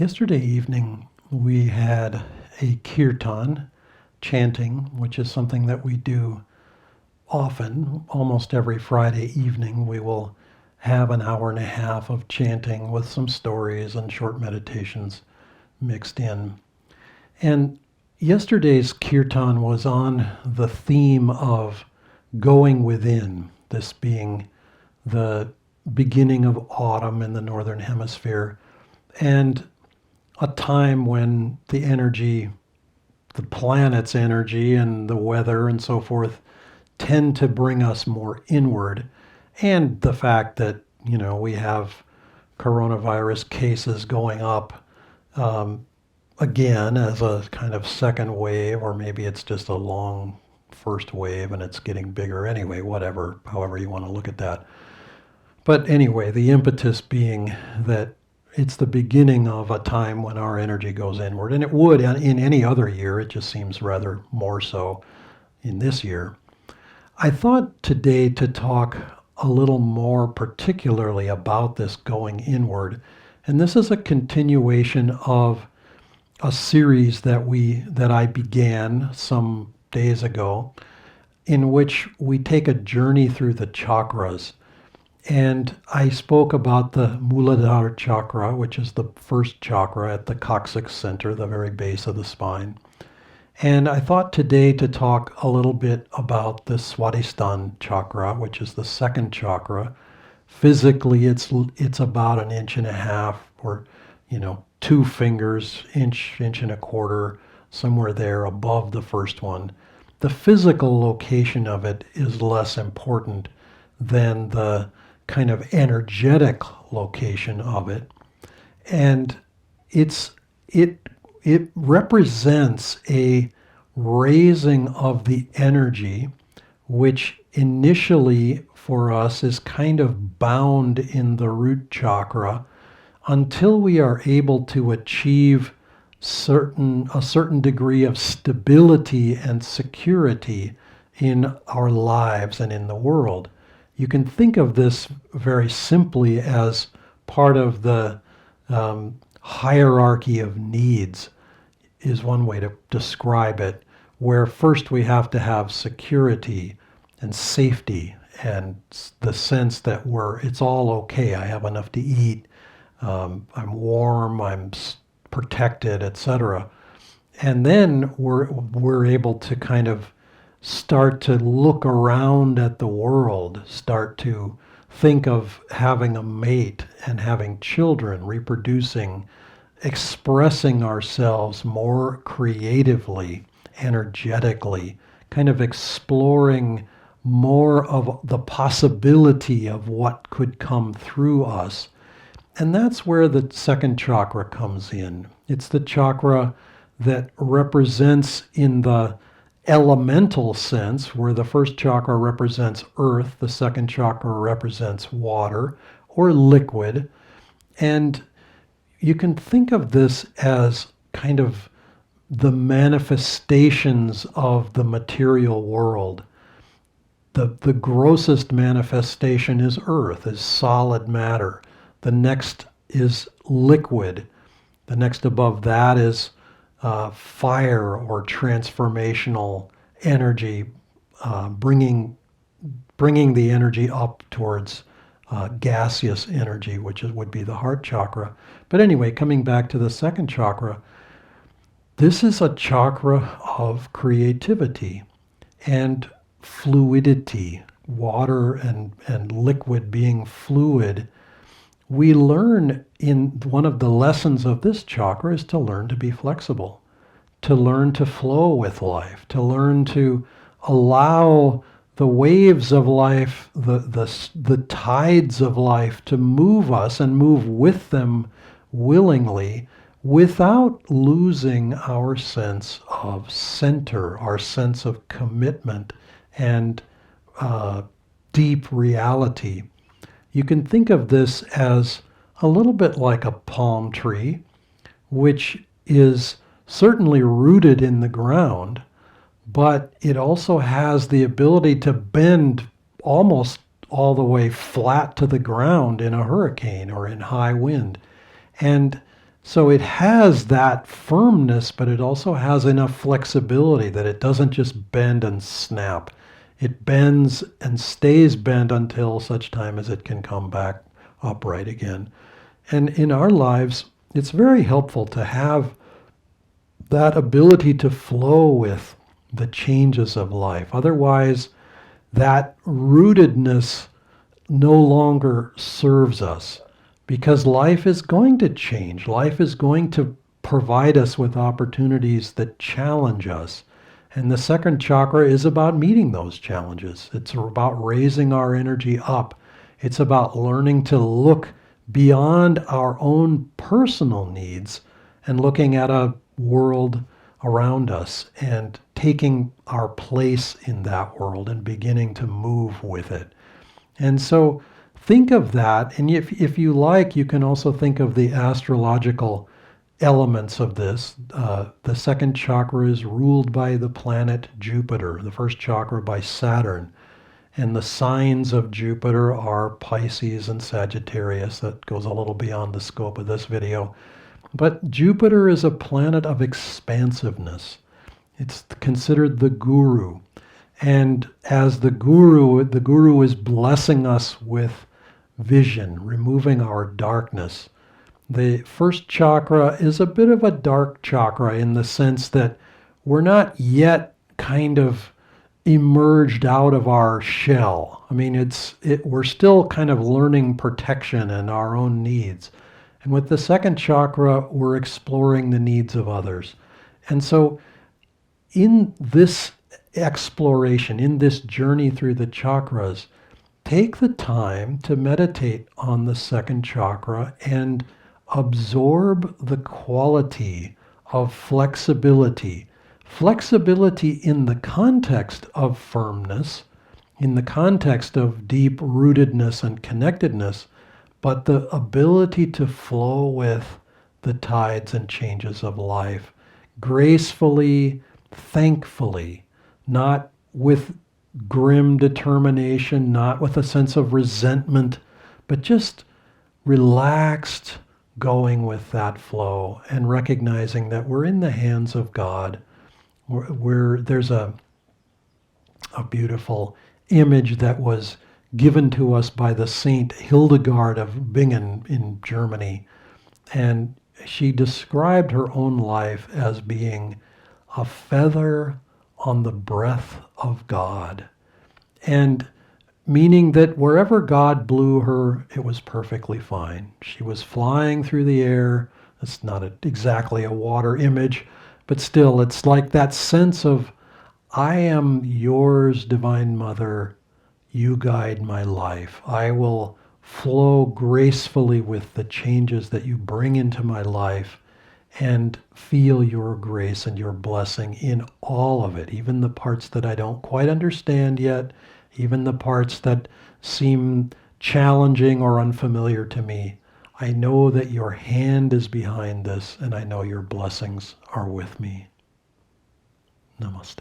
Yesterday evening, we had a Kirtan Chanting, which is something that we do often. Almost every Friday evening, we will have an hour and a half of chanting with some stories and short meditations mixed in. And yesterday's Kirtan was on the theme of going within, this being the beginning of autumn in the Northern Hemisphere, and a time when the energy, the planet's energy and the weather and so forth tend to bring us more inward. And the fact that, we have coronavirus cases going up again as a kind of second wave, or maybe it's just a long first wave and it's getting bigger anyway, whatever, however you want to look at that. But anyway, the impetus being that it's the beginning of a time when our energy goes inward. And it would in any other year. It just seems rather more so in this year. I thought today to talk a little more particularly about this going inward. And this is a continuation of a series that I began some days ago, in which we take a journey through the chakras. And I spoke about the Muladhara chakra, which is the first chakra at the coccyx center, the very base of the spine. And I thought today to talk a little bit about the Swadhistan chakra, which is the second chakra. Physically, it's about 1.5 inches, or 2 fingers, inch and a quarter, somewhere there above the first one. The physical location of it is less important than the kind of energetic location of it. And it represents a raising of the energy, which initially for us is kind of bound in the root chakra until we are able to achieve a certain degree of stability and security in our lives and in the world. You can think of this very simply as part of the hierarchy of needs, is one way to describe it, where first we have to have security and safety and the sense that it's all okay. I have enough to eat, I'm warm, I'm protected, etc. And then we're able to kind of start to look around at the world, start to think of having a mate and having children, reproducing, expressing ourselves more creatively, energetically, kind of exploring more of the possibility of what could come through us. And that's where the second chakra comes in. It's the chakra that represents in the elemental sense, where the first chakra represents earth, the second chakra represents water or liquid. And you can think of this as kind of the manifestations of the material world. The grossest manifestation is earth, is solid matter. The next is liquid. The next above that is fire or transformational energy, bringing the energy up towards gaseous energy, which would be the heart chakra. But anyway, coming back to the second chakra, this is a chakra of creativity and fluidity, water and liquid being fluid. We learn in one of the lessons of this chakra is to learn to be flexible, to learn to flow with life, to learn to allow the waves of life, the tides of life to move us and move with them willingly without losing our sense of center, our sense of commitment and deep reality. You can think of this as a little bit like a palm tree, which is certainly rooted in the ground, but it also has the ability to bend almost all the way flat to the ground in a hurricane or in high wind. And So it has that firmness, but it also has enough flexibility that it doesn't just bend and snap. It bends and stays bent until such time as it can come back upright again. And in our lives, it's very helpful to have that ability to flow with the changes of life. Otherwise, that rootedness no longer serves us because life is going to change. Life is going to provide us with opportunities that challenge us. And the second chakra is about meeting those challenges. It's about raising our energy up. It's about learning to look beyond our own personal needs and looking at a world around us and taking our place in that world and beginning to move with it. And so think of that. And if you like, you can also think of the astrological elements of this. The second chakra is ruled by the planet Jupiter, the first chakra by Saturn. And the signs of Jupiter are Pisces and Sagittarius. That goes a little beyond the scope of this video. But Jupiter is a planet of expansiveness. It's considered the guru. And as the guru is blessing us with vision, removing our darkness. The first chakra is a bit of a dark chakra in the sense that we're not yet kind of emerged out of our shell. I mean, we're still kind of learning protection and our own needs. And with the second chakra, we're exploring the needs of others. And so in this exploration, in this journey through the chakras, take the time to meditate on the second chakra and absorb the quality of flexibility. Flexibility in the context of firmness, in the context of deep rootedness and connectedness, but the ability to flow with the tides and changes of life gracefully, thankfully, not with grim determination, not with a sense of resentment, but just relaxed, going with that flow and recognizing that we're in the hands of God. There's a beautiful image that was given to us by the Saint Hildegard of Bingen in Germany. And she described her own life as being a feather on the breath of God. And meaning that wherever God blew her, it was perfectly fine. She was flying through the air. It's not exactly a water image, but still, it's like that sense of, I am yours, Divine Mother. You guide my life. I will flow gracefully with the changes that you bring into my life and feel your grace and your blessing in all of it, even the parts that I don't quite understand yet, even the parts that seem challenging or unfamiliar to me. I know that your hand is behind this, and I know your blessings are with me. Namaste.